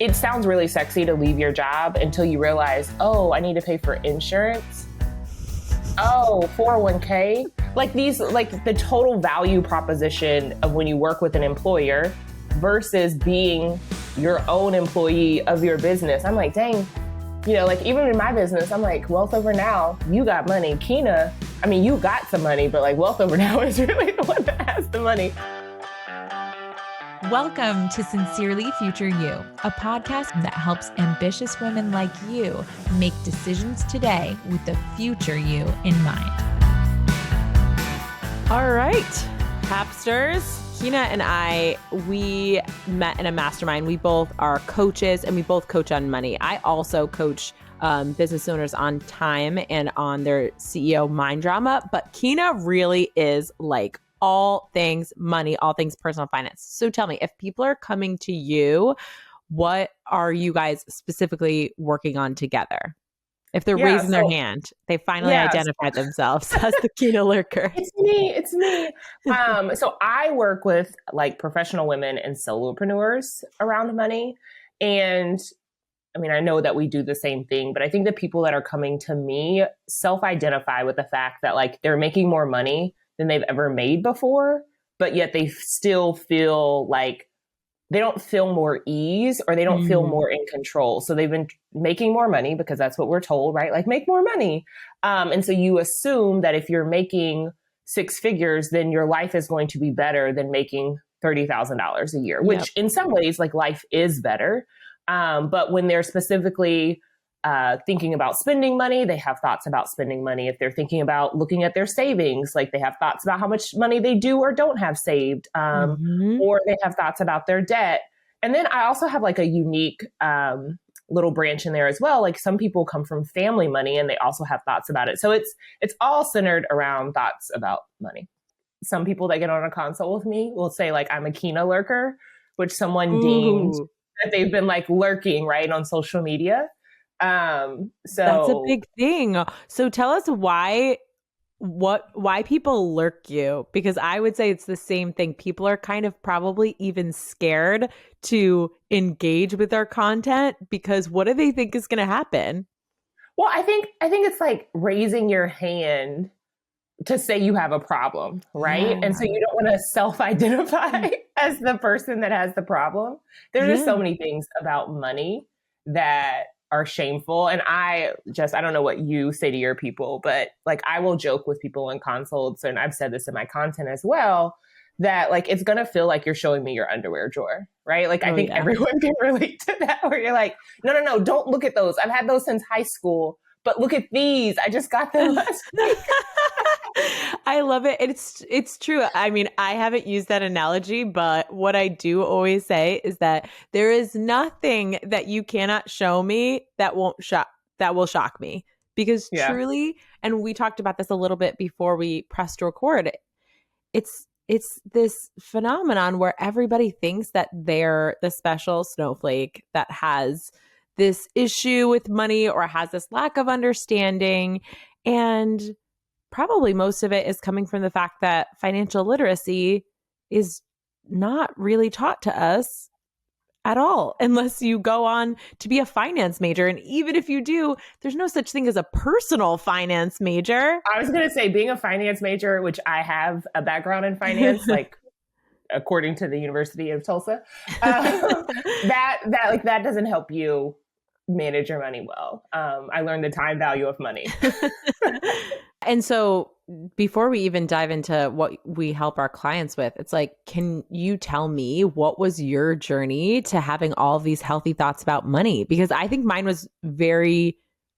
it sounds really sexy to leave your job until you realize, oh, I need to pay for insurance. Oh, 401k. Like the total value proposition of when you work with an employer versus being your own employee of your business. I'm like, dang, like even in my business, I'm like, Wealth Over Now, you got money. Keina, I mean, you got some money, but like Wealth Over Now is really the one that has the money. Welcome to Sincerely Future You, a podcast that helps ambitious women like you make decisions today with the future you in mind. All right, Hapsters. Keina and I, we met in a mastermind. We both are coaches and we both coach on money. I also coach business owners on time and on their CEO mind drama, but Keina really is like all things money, all things personal finance. So tell me, if people are coming to you, what are you guys specifically working on together? If they're raising their hand, they finally identified themselves as the Keina lurker. It's me. So I work with like professional women and solopreneurs around money. And I mean, I know that we do the same thing, but I think the people that are coming to me self-identify with the fact that like they're making more money than they've ever made before, but yet they still feel like they don't feel more ease or they don't feel more in control. So they've been making more money because that's what we're told, right? Like make more money. And so you assume that if you're making six figures, then your life is going to be better than making $30,000 a year, which in some ways, like life is better. But when they're specifically thinking about spending money, they have thoughts about spending money. If they're thinking about looking at their savings, like they have thoughts about how much money they do or don't have saved, or they have thoughts about their debt. And then I also have like a unique little branch in there as well. Like some people come from family money and they also have thoughts about it. So it's all centered around thoughts about money. Some people that get on a consult with me will say like, I'm a Keina lurker, which someone deemed that they've been like lurking, right, on social media. So that's a big thing. So tell us why people lurk you, because I would say it's the same thing. People are kind of probably even scared to engage with our content because what do they think is going to happen? Well, I think it's like raising your hand to say you have a problem, right? Yeah. And so you don't want to self-identify as the person that has the problem. There's just so many things about money that are shameful. And I don't know what you say to your people, but like I will joke with people in consults, and I've said this in my content as well, that like it's going to feel like you're showing me your underwear drawer, right? Like I think everyone can relate to that, where you're like, no, don't look at those. I've had those since high school, but look at these. I just got them last week. I love it. It's true. I mean, I haven't used that analogy, but what I do always say is that there is nothing that you cannot show me that will shock me, because truly, and we talked about this a little bit before we pressed record, it's this phenomenon where everybody thinks that they're the special snowflake that has this issue with money or has this lack of understanding. And probably most of it is coming from the fact that financial literacy is not really taught to us at all, unless you go on to be a finance major. And even if you do, there's no such thing as a personal finance major. I was going to say, being a finance major, which I have a background in finance, like according to the University of Tulsa, that doesn't help you manage your money well. I learned the time value of money. And so before we even dive into what we help our clients with, it's like, can you tell me what was your journey to having all of these healthy thoughts about money? Because I think mine was very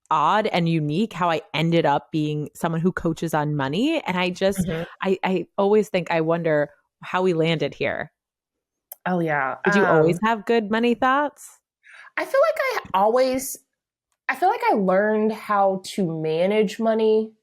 odd and unique, how I ended up being someone who coaches on money. And I just, I always I wonder how we landed here. Oh yeah. Did you always have good money thoughts? I feel like I learned how to manage money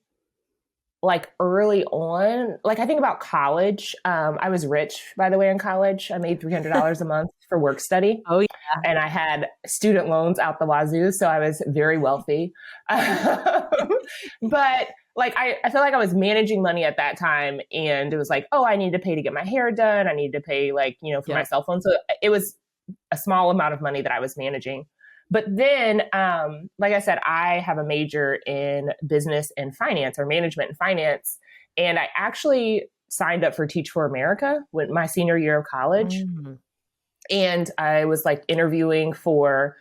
like early on. Like I think about college. I was rich, by the way, in college. I made $300 a month for work study. Oh yeah. And I had student loans out the wazoo. So I was very wealthy. But like, I feel like I was managing money at that time, and it was like, oh, I need to pay to get my hair done. I need to pay for my cell phone. So it was a small amount of money that I was managing. But then, like I said, I have a major in business and finance, or management and finance. And I actually signed up for Teach for America with my senior year of college. And I was like interviewing for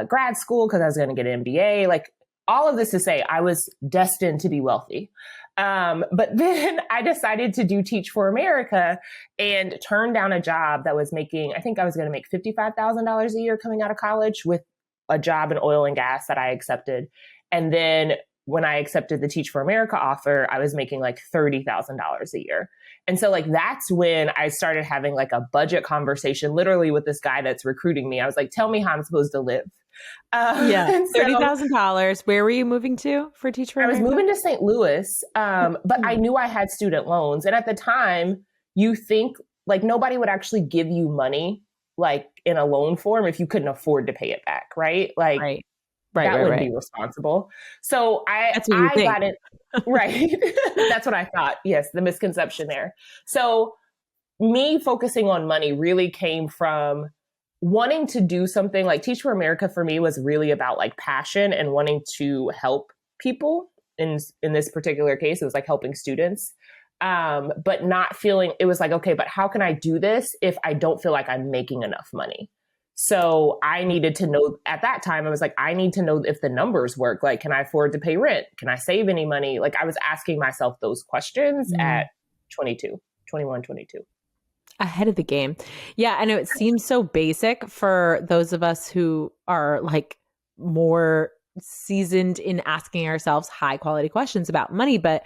grad school because I was going to get an MBA. Like, all of this to say, I was destined to be wealthy. But then I decided to do Teach for America and turn down a job that was making, I think I was going to make $55,000 a year coming out of college, with a job in oil and gas that I accepted. And then when I accepted the Teach for America offer, I was making like $30,000 a year. And so like, that's when I started having like a budget conversation, literally with this guy that's recruiting me. I was like, tell me how I'm supposed to live. $30,000. Where were you moving to for Teach for America? I was moving to St. Louis, but I knew I had student loans. And at the time, you think like nobody would actually give you money like in a loan form if you couldn't afford to pay it back, right? Like that wouldn't be responsible. So I got it right. That's what I thought. Yes, the misconception there. So me focusing on money really came from wanting to do something. Like Teach for America for me was really about like passion and wanting to help people. In this particular case, it was like helping students. But not feeling, it was like, okay, but how can I do this if I don't feel like I'm making enough money? So I needed to know at that time, I was like, I need to know if the numbers work. Like, can I afford to pay rent? Can I save any money? Like, I was asking myself those questions at 22. Ahead of the game. Yeah. I know it seems so basic for those of us who are like more seasoned in asking ourselves high quality questions about money, but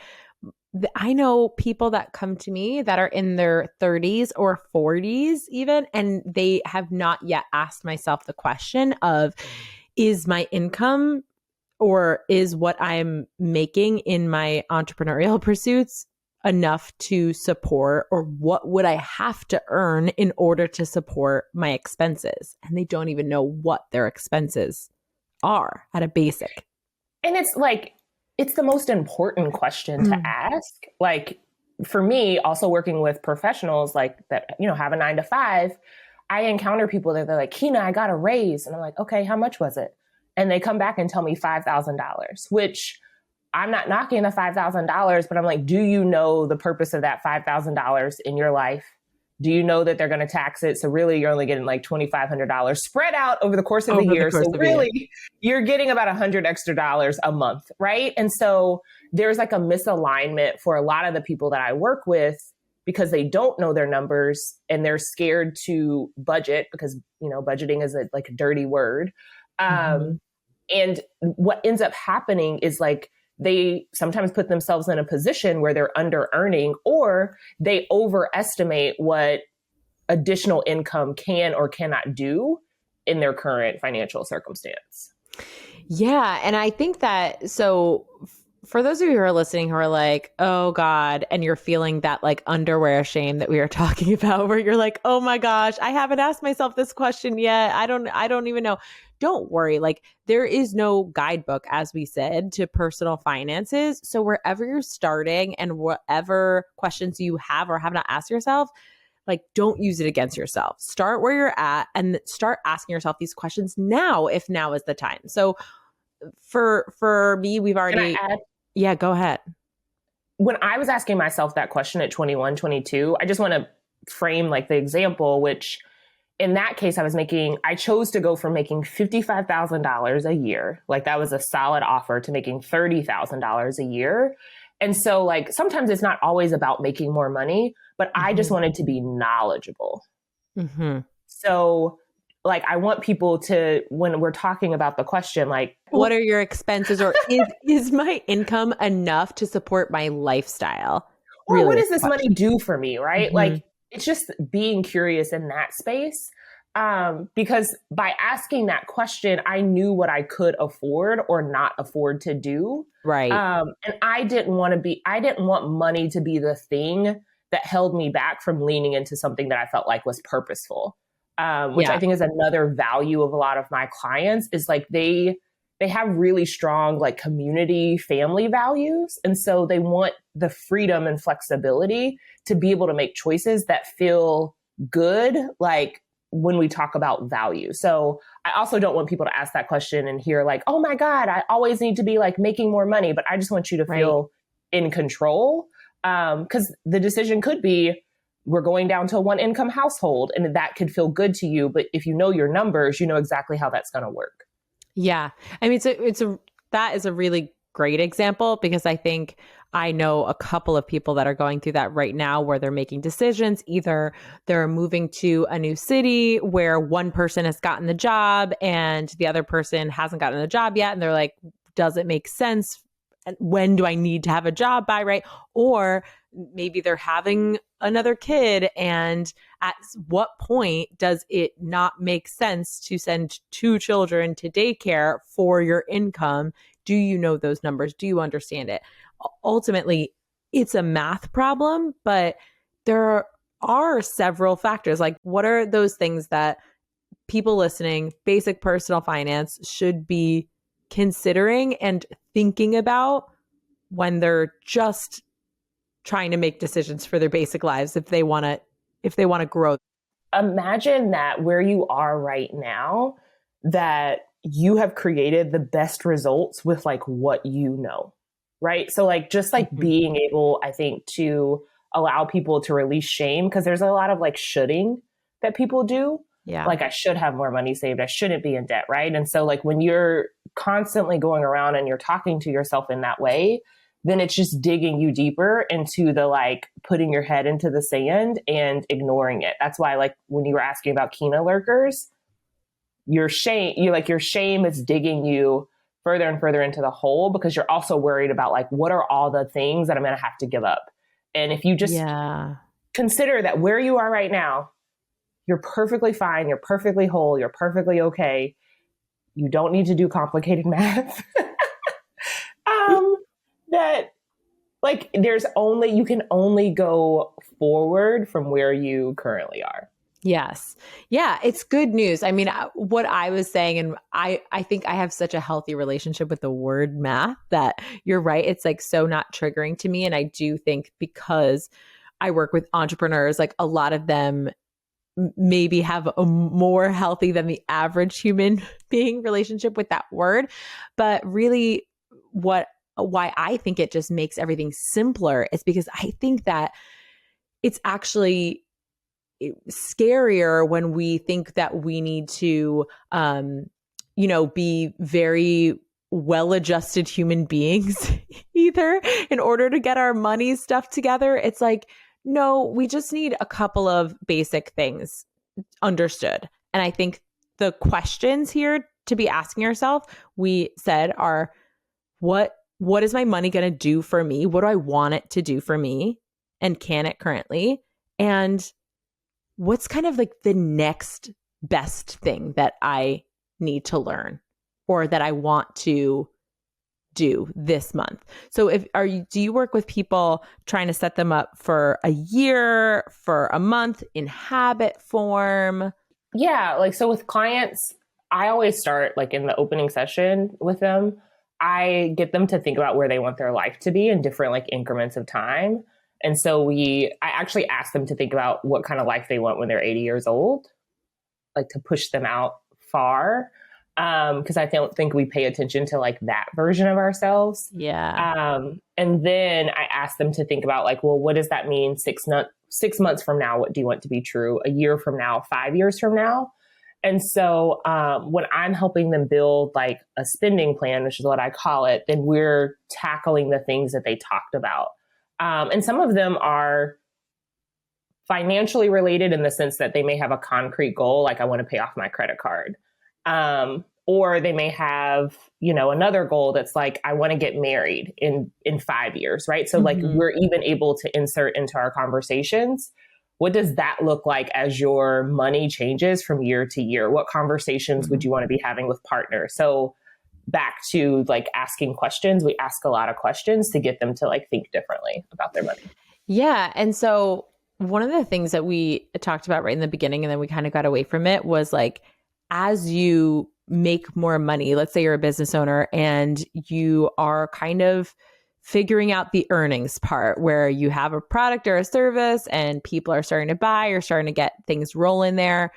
I know people that come to me that are in their 30s or 40s even, and they have not yet asked myself the question of, is my income or is what I'm making in my entrepreneurial pursuits enough to support, or what would I have to earn in order to support my expenses? And they don't even know what their expenses are at a basic. And it's like, it's the most important question to ask. Like for me, also working with professionals like that, you know, have a 9-to-5, I encounter people that they're like, Keina, I got a raise. And I'm like, okay, how much was it? And they come back and tell me $5,000, which I'm not knocking the $5,000, but I'm like, do you know the purpose of that $5,000 in your life? Do you know that they're going to tax it? So really, you're only getting like $2,500 spread out over the course of the year. So really, you're getting about $100 extra a month, right? And so there's like a misalignment for a lot of the people that I work with because they don't know their numbers and they're scared to budget because, you know, budgeting is like a dirty word. And what ends up happening is like, they sometimes put themselves in a position where they're under earning, or they overestimate what additional income can or cannot do in their current financial circumstance. Yeah. And I think that, so for those of you who are listening who are like, oh God, and you're feeling that like underwear shame that we are talking about, where you're like, oh my gosh, I haven't asked myself this question yet. I don't even know. Don't worry. Like there is no guidebook, as we said, to personal finances. So wherever you're starting and whatever questions you have or have not asked yourself, like don't use it against yourself. Start where you're at and start asking yourself these questions now, if now is the time. So for me, we've already, yeah, go ahead. When I was asking myself that question at 21, 22, I just want to frame like the example, which in that case, I chose to go from making $55,000 a year. Like that was a solid offer to making $30,000 a year. And so like, sometimes it's not always about making more money, but I just wanted to be knowledgeable. So like, I want people to, when we're talking about the question, like, what are your expenses, or is my income enough to support my lifestyle? Or really, what does this money do for me? Right. Like, it's just being curious in that space. Because by asking that question, I knew what I could afford or not afford to do. Right. And I didn't want money to be the thing that held me back from leaning into something that I felt like was purposeful. Which I think is another value of a lot of my clients is like they have really strong like community family values. And so they want the freedom and flexibility to be able to make choices that feel good, like when we talk about value. So I also don't want people to ask that question and hear like, oh my God, I always need to be like making more money, but I just want you to feel in control. Because the decision could be, we're going down to a one income household, and that could feel good to you. But if you know your numbers, you know exactly how that's going to work. Yeah. I mean, that is a really great example, because I think I know a couple of people that are going through that right now, where they're making decisions. Either they're moving to a new city where one person has gotten the job and the other person hasn't gotten the job yet. And they're like, does it make sense? And when do I need to have a job by, right? Or maybe they're having another kid, and at what point does it not make sense to send two children to daycare for your income? Do you know those numbers? Do you understand it? Ultimately, it's a math problem, but there are several factors. Like, what are those things that people listening, basic personal finance, should be considering and thinking about when they're just trying to make decisions for their basic lives, if they want to grow? Imagine that where you are right now, that you have created the best results with like what you know, right? So like just like being able, I think, to allow people to release shame, because there's a lot of like shoulding that people do. Yeah. Like, I should have more money saved. I shouldn't be in debt, right? And so like when you're constantly going around and you're talking to yourself in that way, then it's just digging you deeper into the like putting your head into the sand and ignoring it. That's why, like, when you were asking about Keina lurkers, your shame is digging you further and further into the hole, because you're also worried about like, what are all the things that I'm going to have to give up? And if you just consider that where you are right now, you're perfectly fine. You're perfectly whole. You're perfectly okay. You don't need to do complicated math. That like you can only go forward from where you currently are. Yes. Yeah. It's good news. I mean, what I was saying, and I think I have such a healthy relationship with the word math that you're right. It's like so not triggering to me. And I do think, because I work with entrepreneurs, like a lot of them maybe have a more healthy than the average human being relationship with that word. But really, why I think it just makes everything simpler is because I think that it's actually scarier when we think that we need to, be very well-adjusted human beings either in order to get our money stuff together. It's like, no, we just need a couple of basic things understood. And I think the questions here to be asking yourself, we said, are what is my money going to do for me? What do I want it to do for me? And can it currently? And what's kind of like the next best thing that I need to learn or that I want to do this month? So do you work with people trying to set them up for a year, for a month, in habit form? Yeah. Like, so with clients, I always start like in the opening session with them. I get them to think about where they want their life to be in different like increments of time. And so I actually ask them to think about what kind of life they want when they're 80 years old, like to push them out far. Because I don't think we pay attention to like that version of ourselves. Yeah. And then I ask them to think about like, well, what does that mean 6 months from now? What do you want to be true? A year from now, 5 years from now? And so when I'm helping them build like a spending plan, which is what I call it, then we're tackling the things that they talked about. And some of them are financially related in the sense that they may have a concrete goal, like I want to pay off my credit card. Or they may have, another goal that's like, I want to get married in 5 years, right? So like we're even able to insert into our conversations, what does that look like as your money changes from year to year? What conversations would you want to be having with partners? So back to like asking questions, we ask a lot of questions to get them to like think differently about their money. Yeah. And so one of the things that we talked about right in the beginning, and then we kind of got away from it, was like, as you make more money, let's say you're a business owner and you are kind of figuring out the earnings part where you have a product or a service and people are starting to buy or starting to get things rolling there.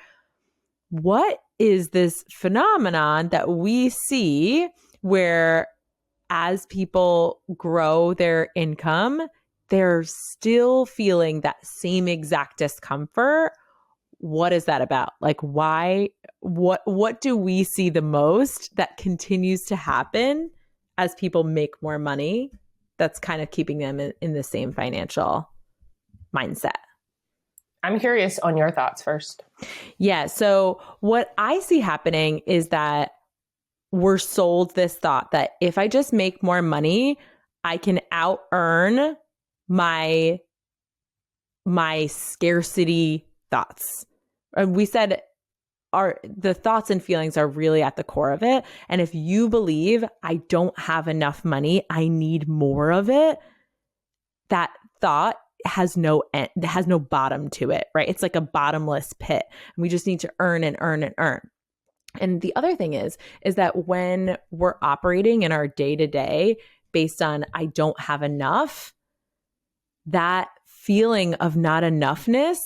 what is this phenomenon that we see where as people grow their income, they're still feeling that same exact discomfort? What is that about? Like, why, what do we see the most that continues to happen as people make more money that's kind of keeping them in the same financial mindset? I'm curious on your thoughts first. Yeah. So what I see happening is that we're sold this thought that if I just make more money, I can out earn my scarcity thoughts. And we said the thoughts and feelings are really at the core of it. And if you believe I don't have enough money, I need more of it, that thought has no end, has no bottom to it, right? It's like a bottomless pit. And we just need to earn and earn and earn. And the other thing is that when we're operating in our day-to-day based on I don't have enough, that feeling of not enoughness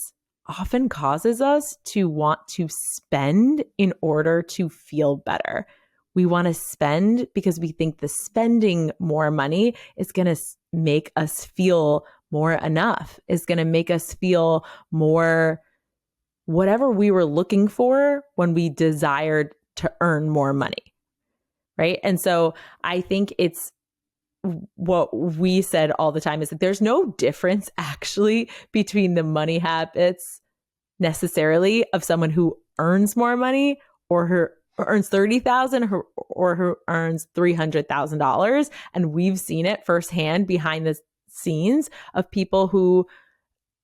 often causes us to want to spend in order to feel better. We want to spend because we think the spending more money is going to make us feel more enough, is going to make us feel more whatever we were looking for when we desired to earn more money, right? And so I think it's what we said all the time is that there's no difference actually between the money habits necessarily of someone who earns more money or who earns $30,000 or who earns $300,000. And we've seen it firsthand behind the scenes of people who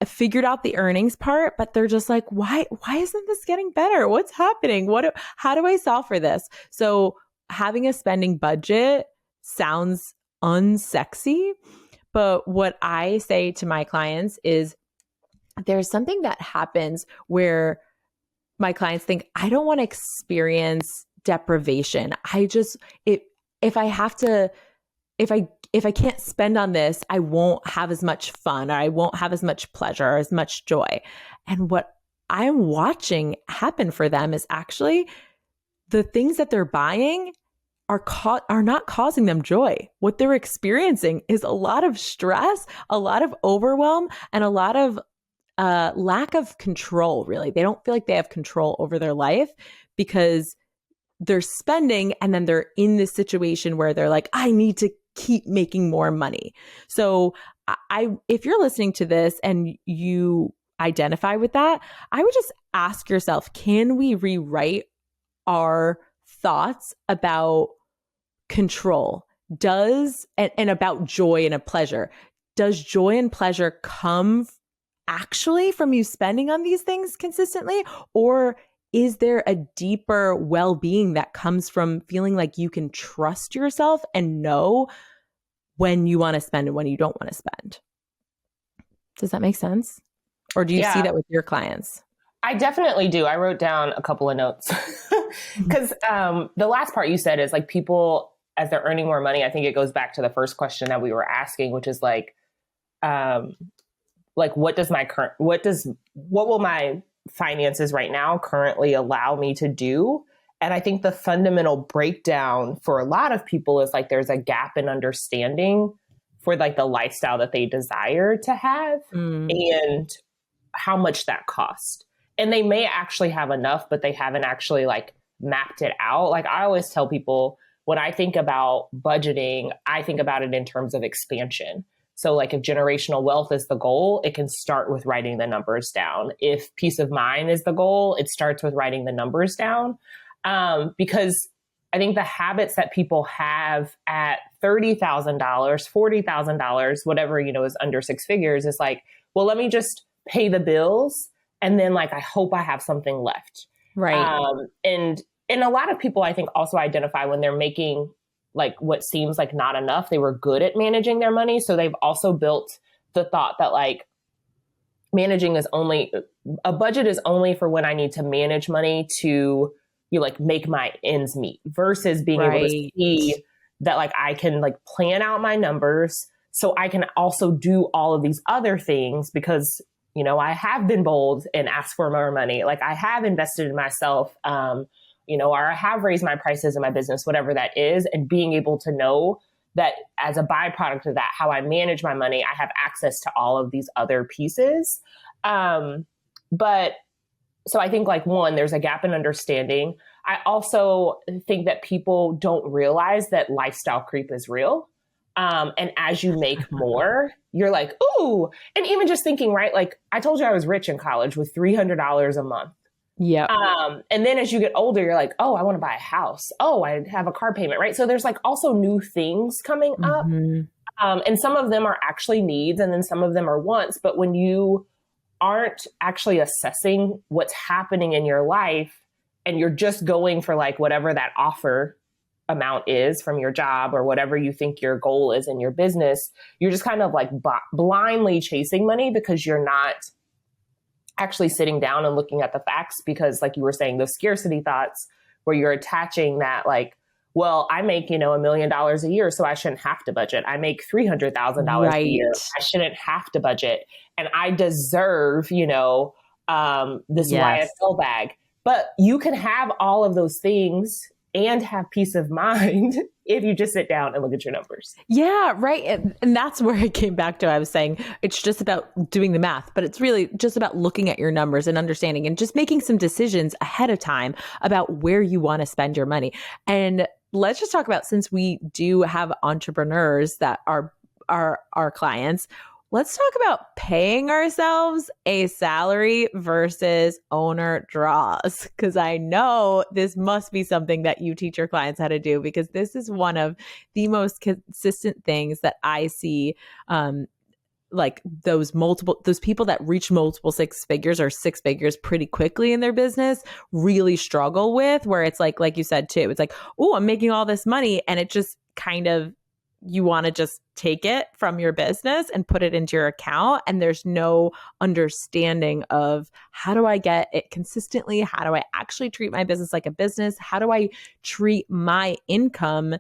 figured out the earnings part, but they're just like, why isn't this getting better? What's happening? How do I solve for this? So having a spending budget sounds unsexy, but what I say to my clients is there's something that happens where my clients think, I don't want to experience deprivation. If I can't spend on this, I won't have as much fun, or I won't have as much pleasure or as much joy. And what I'm watching happen for them is actually the things that they're buying are not causing them joy. What they're experiencing is a lot of stress, a lot of overwhelm, and a lot of lack of control, really. They don't feel like they have control over their life because they're spending and then they're in this situation where they're like, I need to keep making more money. So if you're listening to this and you identify with that, I would just ask yourself, can we rewrite our thoughts about control and about joy and a pleasure? Does joy and pleasure come actually from you spending on these things consistently? Or is there a deeper well-being that comes from feeling like you can trust yourself and know when you want to spend and when you don't want to spend? Does that make sense? Or do you see that with your clients? I definitely do. I wrote down a couple of notes because the last part you said is like people, as they're earning more money, I think it goes back to the first question that we were asking, which is like what will my finances right now currently allow me to do? And I think the fundamental breakdown for a lot of people is like there's a gap in understanding for like the lifestyle that they desire to have and how much that costs. And they may actually have enough, but they haven't actually like mapped it out. Like I always tell people, when I think about budgeting, I think about it in terms of expansion. So like if generational wealth is the goal, it can start with writing the numbers down. If peace of mind is the goal, it starts with writing the numbers down. Because I think the habits that people have at $30,000, $40,000, whatever, is under six figures is like, well, let me just pay the bills. And then like, I hope I have something left. Right. And a lot of people, I think, also identify when they're making like what seems like not enough. They were good at managing their money. So they've also built the thought that like managing is only, a budget is only for when I need to manage money to like make my ends meet, versus being able to see that like I can like plan out my numbers so I can also do all of these other things, because I have been bold and asked for more money. Like I have invested in myself, or I have raised my prices in my business, whatever that is. And being able to know that as a byproduct of that, how I manage my money, I have access to all of these other pieces. But so I think like one, there's a gap in understanding. I also think that people don't realize that lifestyle creep is real. And as you make more, you're like, ooh, and even just thinking, right? Like I told you I was rich in college with $300 a month. Yeah. And then as you get older, you're like, oh, I want to buy a house. Oh, I have a car payment, right? So there's like also new things coming up. And some of them are actually needs and then some of them are wants. But when you aren't actually assessing what's happening in your life and you're just going for like whatever that offer amount is from your job or whatever you think your goal is in your business, you're just kind of like blindly chasing money because you're not actually sitting down and looking at the facts. Because like you were saying, those scarcity thoughts where you're attaching that like, well, I make, $1 million a year, so I shouldn't have to budget. I make $300,000 a year. I shouldn't have to budget. And I deserve, this YSL bag. But you can have all of those things and have peace of mind if you just sit down and look at your numbers. Yeah, right. And that's where I came back to. I was saying it's just about doing the math, but it's really just about looking at your numbers and understanding and just making some decisions ahead of time about where you want to spend your money. And let's just talk about, since we do have entrepreneurs that are our clients, let's talk about paying ourselves a salary versus owner draws. Because I know this must be something that you teach your clients how to do, because this is one of the most consistent things that I see. Like those people that reach multiple six figures or six figures pretty quickly in their business really struggle with, where it's like you said too, it's like, oh, I'm making all this money. And it just kind of, you want to just take it from your business and put it into your account. And there's no understanding of how do I get it consistently? How do I actually treat my business like a business? How do I treat my income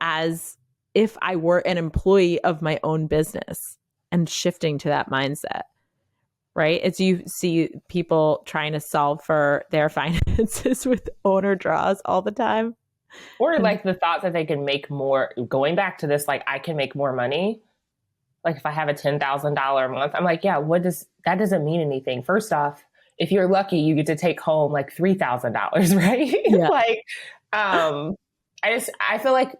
as if I were an employee of my own business? And shifting to that mindset, right? As you see people trying to solve for their finances with owner draws all the that or like the thought that they can make more, going back to this, like I can make more money. Like if I have a $10,000 a month, I'm like, yeah, that doesn't mean anything. First off, if you're lucky, you get to take home like $3,000, right? Yeah. Like, I feel like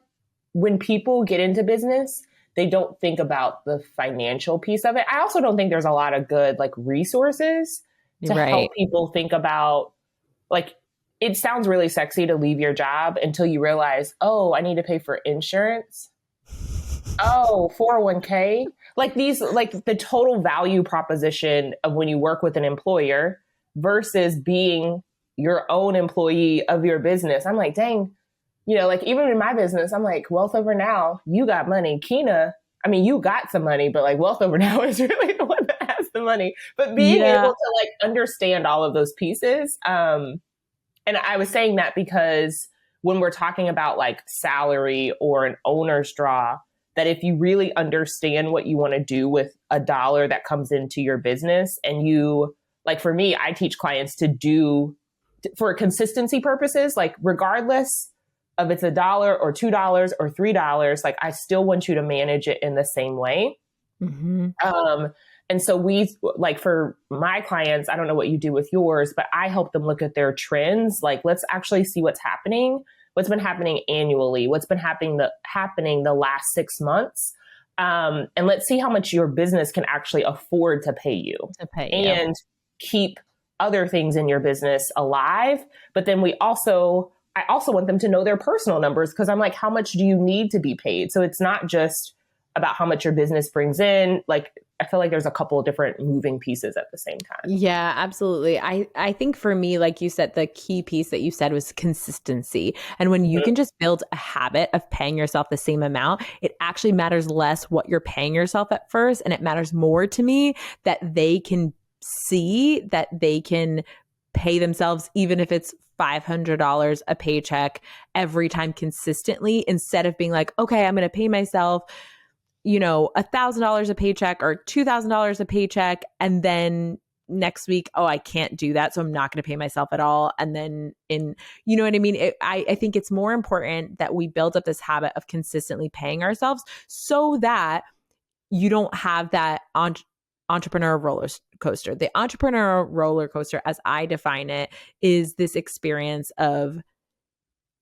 when people get into business, they don't think about the financial piece of it. I also don't think there's a lot of good like resources to help people think about, like, it sounds really sexy to leave your job until you realize, oh, I need to pay for insurance. Oh, 401k. Like these, like the total value proposition of when you work with an employer versus being your own employee of your business. I'm like, dang. Like even in my business, I'm like, Wealth Over Now, you got money. Keina, I mean, you got some money, but like Wealth Over Now is really the one that has the money. But being able to like understand all of those pieces. And I was saying that because when we're talking about like salary or an owner's draw, that if you really understand what you want to do with a dollar that comes into your business, and you, like for me, I teach clients to do for consistency purposes, like regardless of it's $1 or $2 or $3, like I still want you to manage it in the same way. Mm-hmm. And so we, like for my clients, I don't know what you do with yours, but I help them look at their trends. Like, let's actually see what's happening, what's been happening annually, what's been happening the last 6 months. And let's see how much your business can actually afford to pay you and keep other things in your business alive. But then I also want them to know their personal numbers, because I'm like, how much do you need to be paid? So it's not just about how much your business brings in. Like, I feel like there's a couple of different moving pieces at the same time. Yeah, absolutely. I think for me, like you said, the key piece that you said was consistency. And when you can just build a habit of paying yourself the same amount, it actually matters less what you're paying yourself at first. And it matters more to me that they can see that they can pay themselves, even if it's $500 a paycheck every time consistently, instead of being like, okay, I'm going to pay myself $1,000 a paycheck or $2,000 a paycheck, and then next week, oh, I can't do that, so I'm not going to pay myself at all. And then you know what I mean? I think it's more important that we build up this habit of consistently paying ourselves so that you don't have that entrepreneur roller coaster. The entrepreneur roller coaster, as I define it, is this experience of,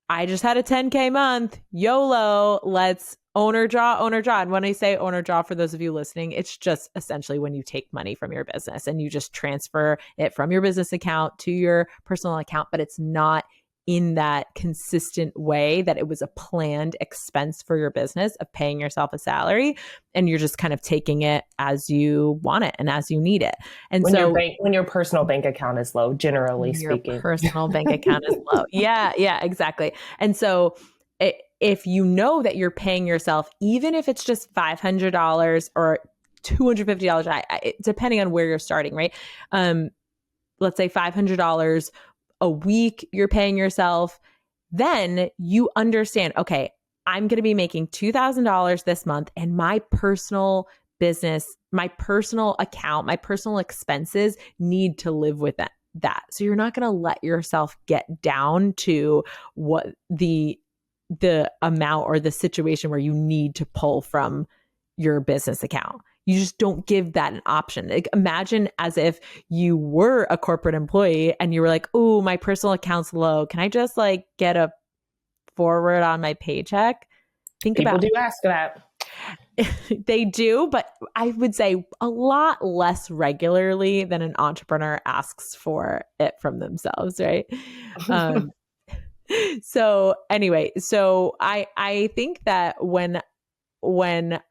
I just had a 10K month, YOLO, let's owner draw. And when I say owner draw, for those of you listening, it's just essentially when you take money from your business and you just transfer it from your business account to your personal account, but it's not in that consistent way that it was a planned expense for your business of paying yourself a salary, and you're just kind of taking it as you want it and as you need it. And when your personal bank account is low, generally speaking, your personal bank account is low. Yeah, exactly. And so if you know that you're paying yourself, even if it's just $500 or $250, depending on where you're starting, right? Let's say $500 a week you're paying yourself, then you understand, okay, I'm going to be making $2,000 this month, and my personal business, my personal account, my personal expenses need to live with that. So you're not going to let yourself get down to what the amount or the situation where you need to pull from your business account. You just don't give that an option. Like, imagine as if you were a corporate employee and you were like, oh, my personal account's low. Can I just like get a forward on my paycheck? People do ask that. They do, but I would say a lot less regularly than an entrepreneur asks for it from themselves, right? So anyway, I think that when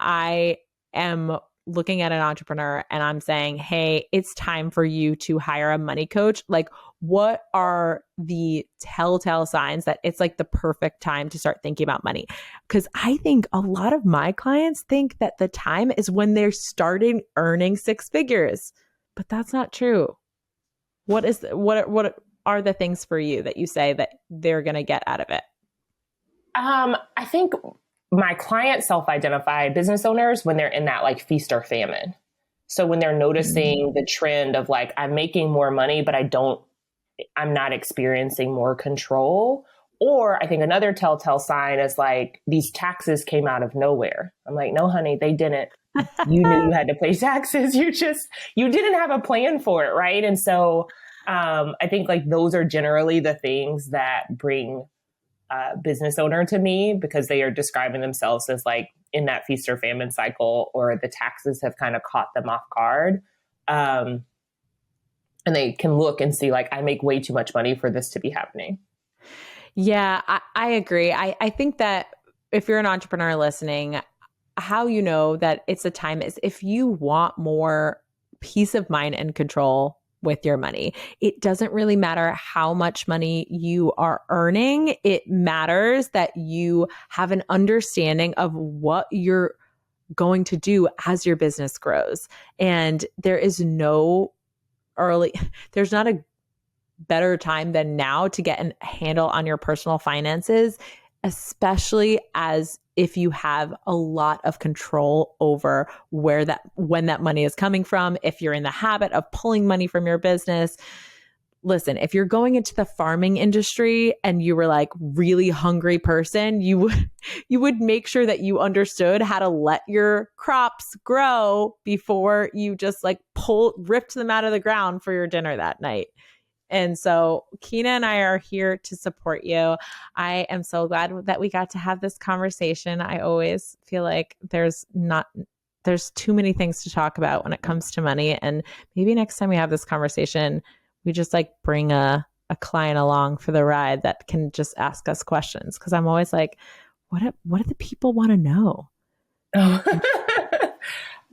I am looking at an entrepreneur and I'm saying, hey, it's time for you to hire a money coach, like, what are the telltale signs that it's like the perfect time to start thinking about money? Because I think a lot of my clients think that the time is when they're starting earning six figures, but that's not true. What are the things for you that you say that they're going to get out of it? I think my clients self-identify business owners when they're in that like feast or famine. So when they're noticing the trend of like, I'm making more money, but I'm not experiencing more control. Or I think another telltale sign is like, these taxes came out of nowhere. I'm like, no, honey, they didn't. You knew you had to pay taxes. You didn't have a plan for it. Right. And so I think like those are generally the things that bring business owner to me, because they are describing themselves as like in that feast or famine cycle, or the taxes have kind of caught them off guard. And they can look and see like, I make way too much money for this to be happening. Yeah, I agree. I think that if you're an entrepreneur listening, how you know that it's a time is if you want more peace of mind and control with your money. It doesn't really matter how much money you are earning. It matters that you have an understanding of what you're going to do as your business grows. And there's not a better time than now to get a handle on your personal finances, especially as if you have a lot of control over when that money is coming from, if you're in the habit of pulling money from your business. Listen, if you're going into the farming industry and you were like really hungry person, you would make sure that you understood how to let your crops grow before you just like ripped them out of the ground for your dinner that night. And so Keina and I are here to support you. I am so glad that we got to have this conversation. I always feel like there's too many things to talk about when it comes to money. And maybe next time we have this conversation, we just like bring a client along for the ride that can just ask us questions. Cause I'm always like, what do the people want to know?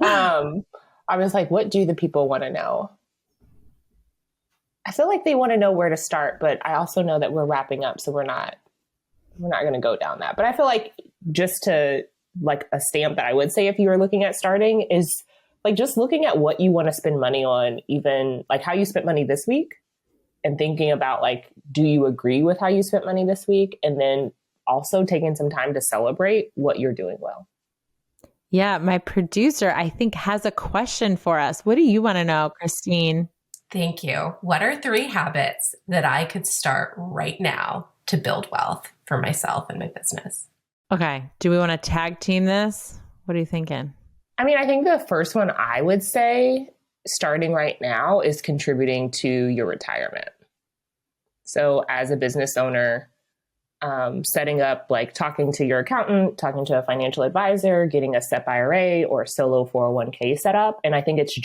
I was like, what do the people want to know? I feel like they want to know where to start, but I also know that we're wrapping up, so we're not going to go down that. But I feel like just to like a stamp that I would say if you were looking at starting is like just looking at what you want to spend money on, even like how you spent money this week, and thinking about like, do you agree with how you spent money this week? And then also taking some time to celebrate what you're doing well. Yeah, my producer, I think, has a question for us. What do you want to know, Christine? Thank you. What are 3 habits that I could start right now to build wealth for myself and my business? Okay. Do we want to tag team this? What are you thinking? I mean, I think the first one I would say starting right now is contributing to your retirement. So as a business owner, setting up, like talking to your accountant, talking to a financial advisor, getting a SEP IRA or solo 401k set up. And I think it's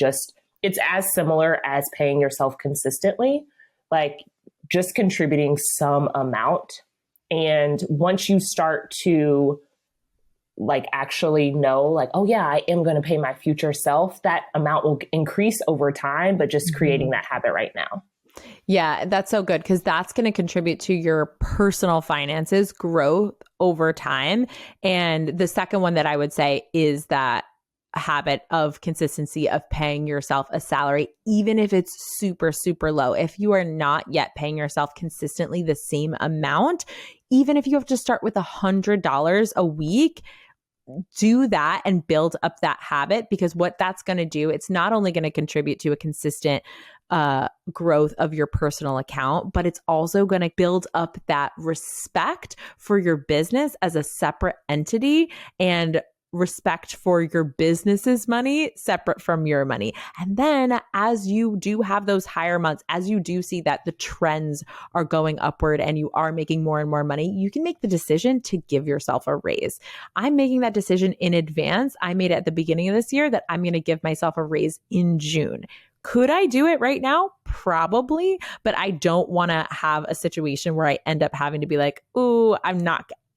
as similar as paying yourself consistently, like just contributing some amount. And once you start to like actually know like, oh yeah, I am going to pay my future self, that amount will increase over time, but just creating that habit right now. Yeah, that's so good because that's going to contribute to your personal finances growth over time. And the second one that I would say is that habit of consistency of paying yourself a salary, even if it's super, super low. If you are not yet paying yourself consistently the same amount, even if you have to start with $100 a week, do that and build up that habit, because what that's going to do, it's not only going to contribute to a consistent growth of your personal account, but it's also going to build up that respect for your business as a separate entity and respect for your business's money separate from your money. And then as you do have those higher months, as you do see that the trends are going upward and you are making more and more money, you can make the decision to give yourself a raise. I'm making that decision in advance. I made it at the beginning of this year that I'm going to give myself a raise in June. Could I do it right now? Probably, but I don't want to have a situation where I end up having to be like, ooh,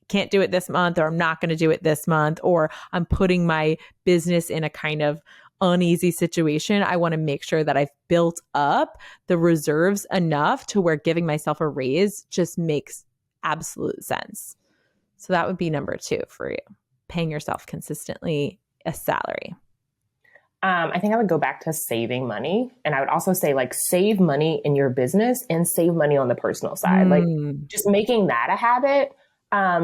can't do it this month, or I'm not going to do it this month, or I'm putting my business in a kind of uneasy situation. I want to make sure that I've built up the reserves enough to where giving myself a raise just makes absolute sense. So that would be number 2 for you, paying yourself consistently a salary. I think I would go back to saving money. And I would also say like save money in your business and save money on the personal side. Like just making that a habit.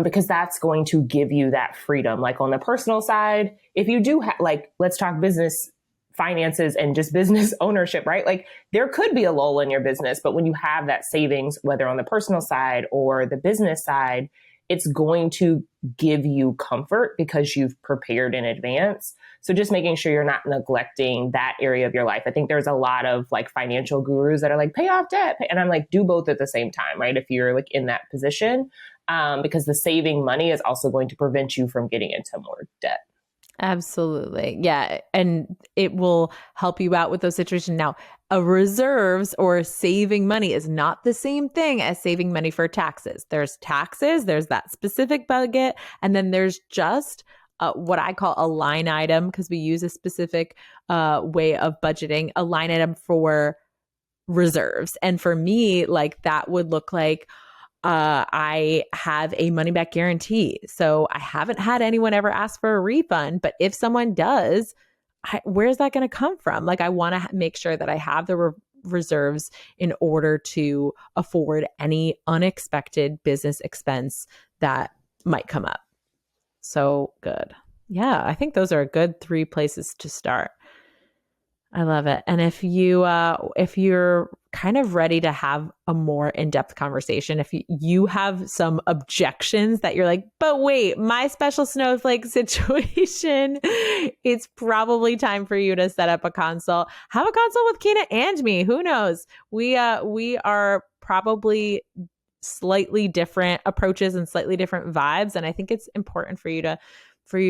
Because that's going to give you that freedom. Like on the personal side, if you do like, let's talk business finances and just business ownership, right? Like there could be a lull in your business, but when you have that savings, whether on the personal side or the business side, it's going to give you comfort because you've prepared in advance. So just making sure you're not neglecting that area of your life. I think there's a lot of like financial gurus that are like, pay off debt. And I'm like, do both at the same time, right? If you're like in that position. Because the saving money is also going to prevent you from getting into more debt. Absolutely. Yeah. And it will help you out with those situations. Now, a reserves or saving money is not the same thing as saving money for taxes. There's taxes, there's that specific budget, and then there's just what I call a line item, because we use a specific way of budgeting, a line item for reserves. And for me, like that would look like I have a money back guarantee. So I haven't had anyone ever ask for a refund, but if someone does, where's that going to come from? Like I want to make sure that I have the reserves in order to afford any unexpected business expense that might come up. So good. Yeah, I think those are a good 3 places to start. I love it. And if you're kind of ready to have a more in-depth conversation, if you have some objections that you're like, but wait, my special snowflake situation, it's probably time for you to set up a consult. Have a consult with Keina and me. Who knows? We are probably slightly different approaches and slightly different vibes. And I think it's important for you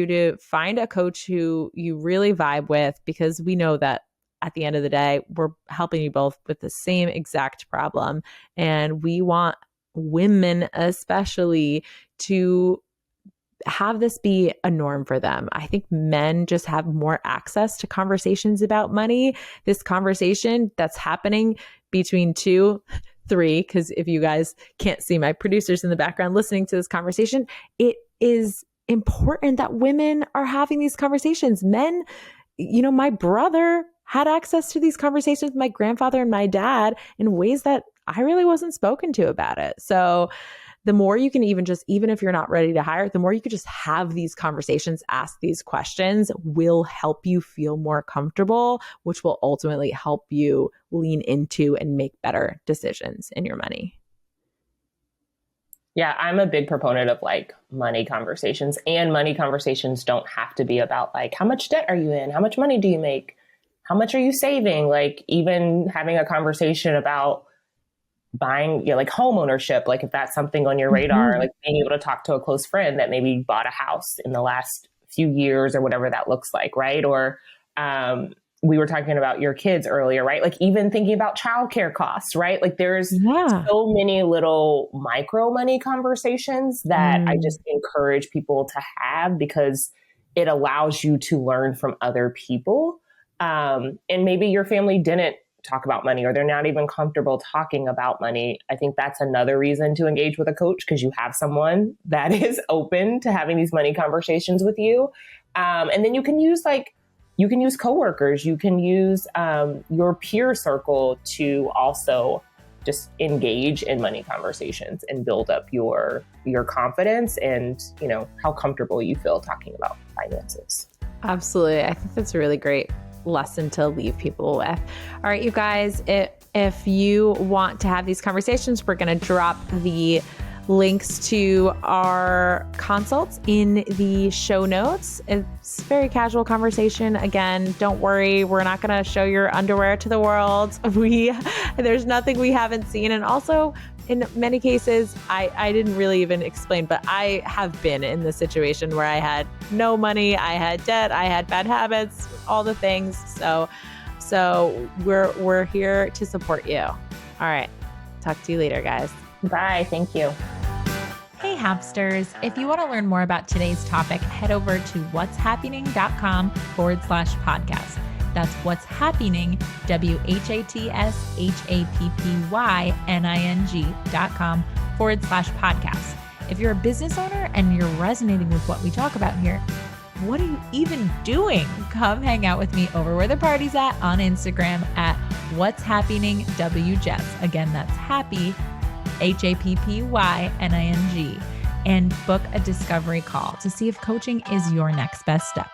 to find a coach who you really vibe with, because we know that at the end of the day, we're helping you both with the same exact problem. And we want women especially to have this be a norm for them. I think men just have more access to conversations about money. This conversation that's happening between 2, 3, because if you guys can't see my producers in the background listening to this conversation, it is important that women are having these conversations. Men, my brother had access to these conversations with my grandfather and my dad in ways that I really wasn't spoken to about it. So the more you can even if you're not ready to hire, the more you could just have these conversations, ask these questions will help you feel more comfortable, which will ultimately help you lean into and make better decisions in your money. Yeah, I'm a big proponent of like money conversations, and money conversations don't have to be about like, how much debt are you in? How much money do you make? How much are you saving? Like even having a conversation about buying, like home ownership, like if that's something on your radar, like being able to talk to a close friend that maybe bought a house in the last few years or whatever that looks like, right? Or we were talking about your kids earlier, right? Like even thinking about childcare costs, right? Like there's so many little micro money conversations that I just encourage people to have, because it allows you to learn from other people. And maybe your family didn't talk about money, or they're not even comfortable talking about money. I think that's another reason to engage with a coach, because you have someone that is open to having these money conversations with you. And then you can use coworkers, you can use your peer circle to also just engage in money conversations and build up your confidence and, how comfortable you feel talking about finances. Absolutely. I think that's a really great lesson to leave people with. All right, you guys, if you want to have these conversations, we're going to drop the links to our consults in the show notes. It's a very casual conversation. Again, don't worry, we're not going to show your underwear to the world. There's nothing we haven't seen. And also, in many cases, I didn't really even explain, but I have been in the situation where I had no money, I had debt, I had bad habits, all the things. So we're here to support you. All right. Talk to you later, guys. Bye. Thank you. Hey, Hapsters. If you want to learn more about today's topic, head over to whatshappening.com/podcast. That's What's Happening, whatshappening.com/podcast. If you're a business owner and you're resonating with what we talk about here, what are you even doing? Come hang out with me over where the party's at on Instagram at What's Happening WJess. Again, that's happy, HAPPYNING, and book a discovery call to see if coaching is your next best step.